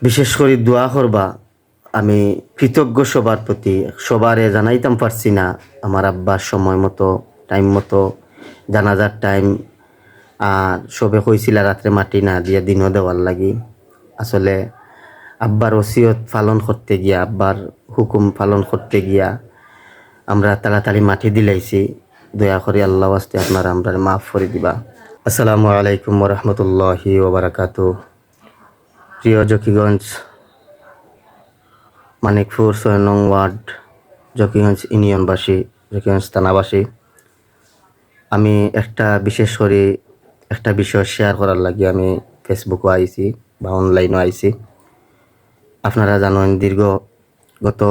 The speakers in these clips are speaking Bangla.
বিশেষ করে দোয়া করবা। আমি কৃতজ্ঞ সবার প্রতি, সবারে জানাইতাম পারছি না আমার আব্বার সময় মতো টাইম মতো জানাজার টাইম। আর সবে কইছিল রাত্রে মাটি না দিয়া দিনও দেওয়ার লাগি। আসলে আব্বার ওসিয়ত পালন করতে গিয়া, আব্বার হুকুম পালন করতে গিয়া আমরা তাড়াতাড়ি মাটি দিলাইছি। দয়া করে আল্লাহ ওয়াস্তে আপনারা আমরা মাফ করে দিবা। আসসালামু আলাইকুম রহমতুল্লাহি ওবারাকাতু। প্রিয় জকিগঞ্জ মানিকপুর ৬ নং ওয়ার্ড, জকিগঞ্জ ইউনিয়নবাসী, জকিগঞ্জ থানাবাসী, আমি বিশেষ করে একটা বিষয় শেয়ার করার লাগি আমি ফেসবুকও আইছি বা অনলাইনও আইছি। আপনারা জানেন গত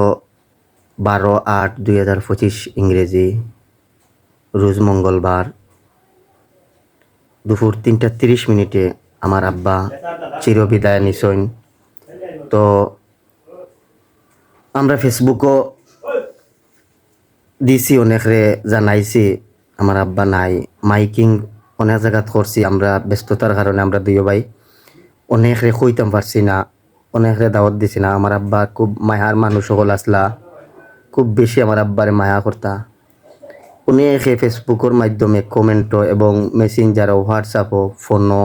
12/8/2025 ইংরেজি রোজ মঙ্গলবার দুপুর ৩:৩০ আমার আব্বা চিরবিদায় নিছইন। তো আমরা ফেসবুকও দিছি, অনেকরে জানাইছি আমার আব্বা নাই। মাইকিং অনেক জায়গাত করছি, আমরা ব্যস্ততার কারণে আমরা দুই ভাই অনেকরে কইতাম পারছি না, অনেকরে দাওয়াত দিছি না। আমার আব্বা খুব মায়ার মানুষ সকল আসলা, খুব বেশি আমার আব্বারে মায়া করতা। অনেকে ফেসবুকের মাধ্যমে কমেন্টও এবং মেসেঞ্জারও, হোয়াটসঅ্যাপও, ফোনও,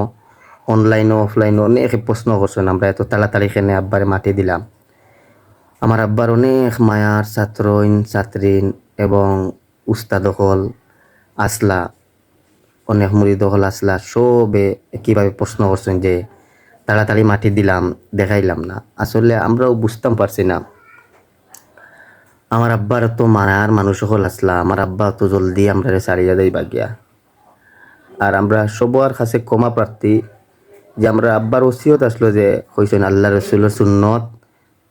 অনলাইনও অফলাইনও অনেকে প্রশ্ন করছেন আমরা এত তাড়াতাড়ি খেনে আব্বারে মাটি দিলাম। আমার আব্বার অনেক মায়ার ছাত্রইন ছাত্রীন এবং উস্তাদ হল আসলা, অনেক মুরিদ হল আসলা, সবে কীভাবে প্রশ্ন করছেন যে তাড়াতাড়ি মাটি দিলাম দেখাইলাম না। আসলে আমরাও বুঝতাম পারছি না। আমার আব্বার তো মায়ার মানুষ হল আসলা, আমার আব্বা তো জলদি আমরা সারিয়া দেয় বাগিয়া। আর আমরা সবার কাছে ক্ষমা প্রার্থী যে আমরা আব্বার ওসিয়ত আসলো যে হইছেন আল্লাহ রসুলের সুন্নত,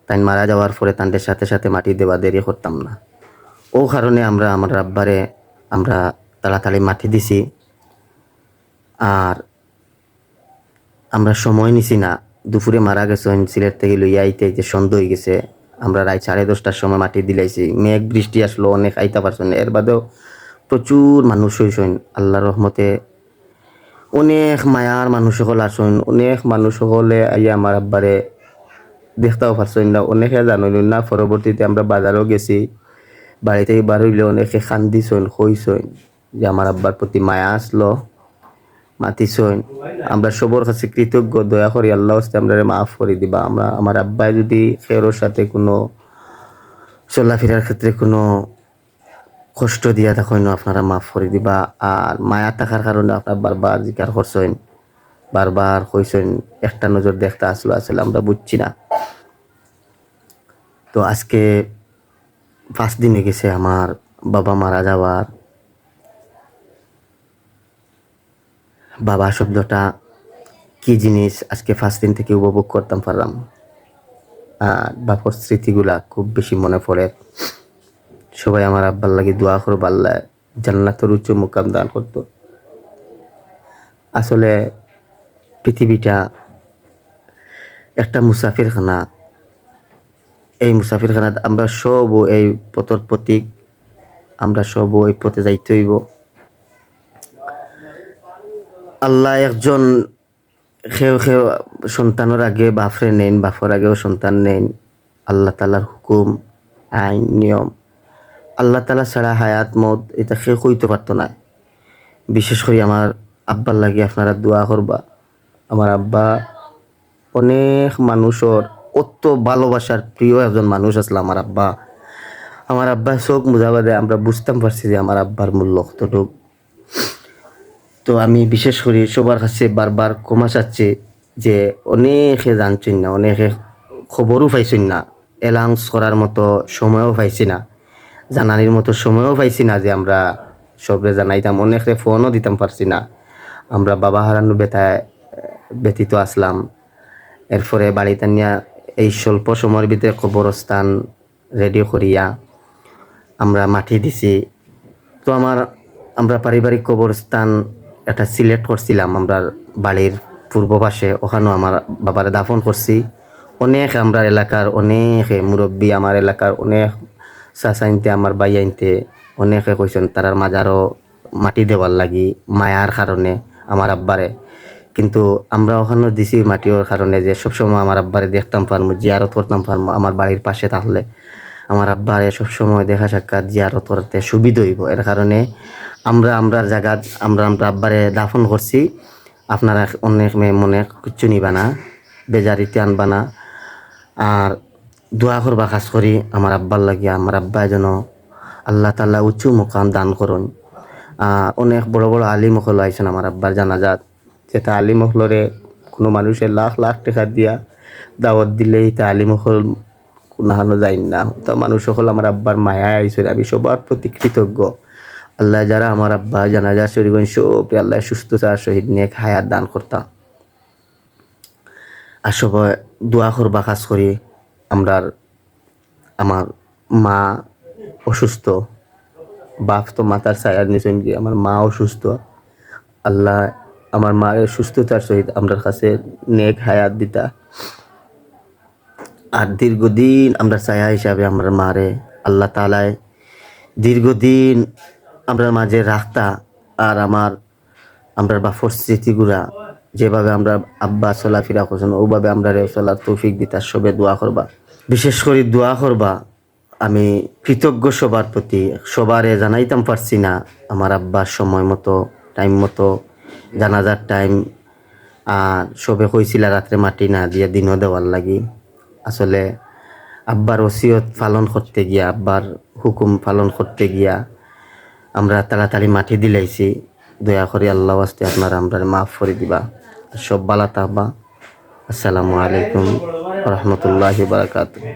তাই মারা যাওয়ার পরে তাদের সাথে সাথে মাটি দেওয়া দেরি করতাম না। ও কারণে আমরা আমার আব্বারে আমরা তাড়াতাড়ি মাটি দিছি। আর আমরা সময় নিছি না, দুপুরে মারা গেছেন, সিলেট থেকে লইয়া আইতে আইতে সন্ধ্যা হয়ে গেছে। আমরা রাত 10:30টার সময় মাটি দিলাইছি। মেঘ বৃষ্টি আসলো, অনেক আইতা পারছেন। এর বাদেও প্রচুর মানুষ হইছেন, আল্লাহর রহমতে অনেক মায়ার মানুষ সকল আসেন। অনেক মানুষ সকলে আইয়া আমার আব্বারে দেখতেও পারছেন না, অনেকে জানেন না। পরবর্তীতে আমরা বাজারও গেছি, বাড়ি থেকে বার হইলে অনেকে খান্দিছেন, কইছেন যে আমার আব্বার প্রতি মায়া আসলো, মাতিছেন। আমরা সবার কাছে কৃতজ্ঞ। দয়া করি আল্লাহ আমরা মাফ করে দিবা। আমার আব্বাই যদি খেরোর সাথে কোনো চলাফেরার ক্ষেত্রে কোনো কষ্ট দিয়া তখন আপনারা মাফ করে দিবা। আর মায়া থাকার কারণে আপনার বারবার জিজ্ঞাসা করছেন, বারবার কইছেন একটা নজর দেখতে আসলো, আসলে আমরা বুঝছি না। তো আজকে 5 দিন হয়ে গেছে আমার বাবা মারা যাওয়ার। বাবা শব্দটা কি জিনিস আজকে 5 দিন থেকে উপভোগ করতাম পারলাম। আর বাবার স্মৃতিগুলা খুব বেশি মনে পড়ে। সবাই আমার আব্বার লাগি দোয়া করব, আল্লাহ জান্নাতের উচ্চ মুকাম দান করতো। আসলে পৃথিবীটা একটা মুসাফিরখানা। এই মুসাফিরখানাত আমরা সব এই পথর প্রতীক, আমরা সব এই পথে যাইতে হইব। আল্লাহ একজন কেউ সন্তানের আগে বাপরে নেন, বাপর আগেও সন্তান নেন। আল্লাহ তালার হুকুম, আইন, নিয়ম। আল্লাহ তালা ছাড়া হায়াত মত এটা কেউ কইতে পারতো না। বিশেষ করে আমার আব্বার লাগে আপনারা দোয়া করবা। আমার আব্বা অনেক মানুষের অত ভালোবাসার প্রিয় একজন মানুষ আসলে আমার আব্বা চোখ মুজাবাদে আমরা বুঝতাম পারছি যে আমার আব্বার মূল্য কতটুক। তো আমি বিশেষ করে সবার কাছে বারবার ক্ষমা চাচ্ছি যে অনেকে জানছেন না, অনেকে খবরও পাইছেন না, অ্যালাউন্স করার মতো সময়ও পাইছি না, জানানির মতো সময়ও পাইছি না যে আমরা সবরে জানাইতাম। অনেকে ফোনও দিতাম পারছি না। আমরা বাবা হারানো ব্যতীত আসলাম। এরপরে বাড়িতে নিয়ে এই স্বল্প সময়ের ভিতরে কবরস্থান রেডি করিয়া আমরা মাটি দিছি। তো আমরা পারিবারিক কবরস্থান একটা সিলেক্ট করছিলাম আমরা বাড়ির পূর্ব পাশে, ওখানেও আমার বাবার দাফন করছি। অনেক আমরা এলাকার অনেকে মুরব্বী, আমার এলাকার অনেক চাচা আনতে, আমার ভাই আনতে অনেকে কইছেন তারার মাজারও মাটি দেওয়ার লাগি মায়ার কারণে আমার আব্বারে। কিন্তু আমরা ওখানে দিছি মাটি ওর কারণে যে সবসময় আমার আব্বারে দেখতাম পারবো, জিয়ারত করতাম পারবো। আমার বাড়ির পাশে থাকলে আমার আব্বারে সবসময় দেখা সাক্ষাৎ জিয়ারত করতে সুবিধা হইব। এর কারণে আমরার জায়গা আমরা আব্বারে দাফন করছি। আপনারা অনেক মনে কিচ্ছু নিবা না, বেজারিতে আনবা না। আর দোয়া করবা খাস করি আমার আব্বার লাগিয়া, আমার আব্বা যেন আল্লাহ তাআলা উঁচু মুকাম দান করুন। অনেক বড় বড় আলিম হল আইসেন আমার আব্বার জানাজাত, যেটা আলিম হলরে কোনো মানুষের লাখ লাখ টাকা দিয়া দাওয়াত দিলেই তা আলিম হল কোনাহানো যায় না। তো মানুষ হল আমার আব্বার মায়া আইসেন, আমি সবার প্রতি কৃতজ্ঞ। আল্লাহ যারা আমার আব্বা জানাজা শরীফ সব আল্লাহ সুস্থতা শহীদ নেক হায়াত দান করতাম। আর সবাই দোয়া করবা খাস করি আমার মা অসুস্থ, বাপ তো মাতার ছায়ার নিচে গিয়ে, আমার মা অসুস্থ। আল্লাহ আমার মায়ের সুস্থতার সহিত আমরা কাছে নেক হায়াত দিতা, আর দীর্ঘদিন আমরা ছায়া হিসাবে আমার মারে আল্লাহ তাআলায় দীর্ঘদিন আমরা মাঝে রাখতা। আর আমরা বাফর স্মৃতিগুলা যেভাবে আমরা আব্বা চলাফেরা করছেন ওভাবে আমরা চলার তৌফিক দিতা। সবে দোয়া করবা, বিশেষ করে দোয়া করবা। আমি কৃতজ্ঞ সবার প্রতি, সবারে জানাইতাম পারছি না আমার আব্বার সময় মতো টাইম মতো জানাজার টাইম। আর সবে কইছিল রাত্রে মাটি না দিয়ে দিনও দেওয়ার লাগি। আসলে আব্বার ওসিয়ত পালন করতে গিয়া, আব্বার হুকুম পালন করতে গিয়া আমরা তাড়াতাড়ি মাটি দিলাইছি। দয়া করে আল্লাহ ওয়াস্তে আপনারা আমরা মাফ করে দিবা। সব বালা থাকবা। আসসালামু আলাইকুম ওয়া রাহমাতুল্লাহি ওয়া বারাকাতুহু।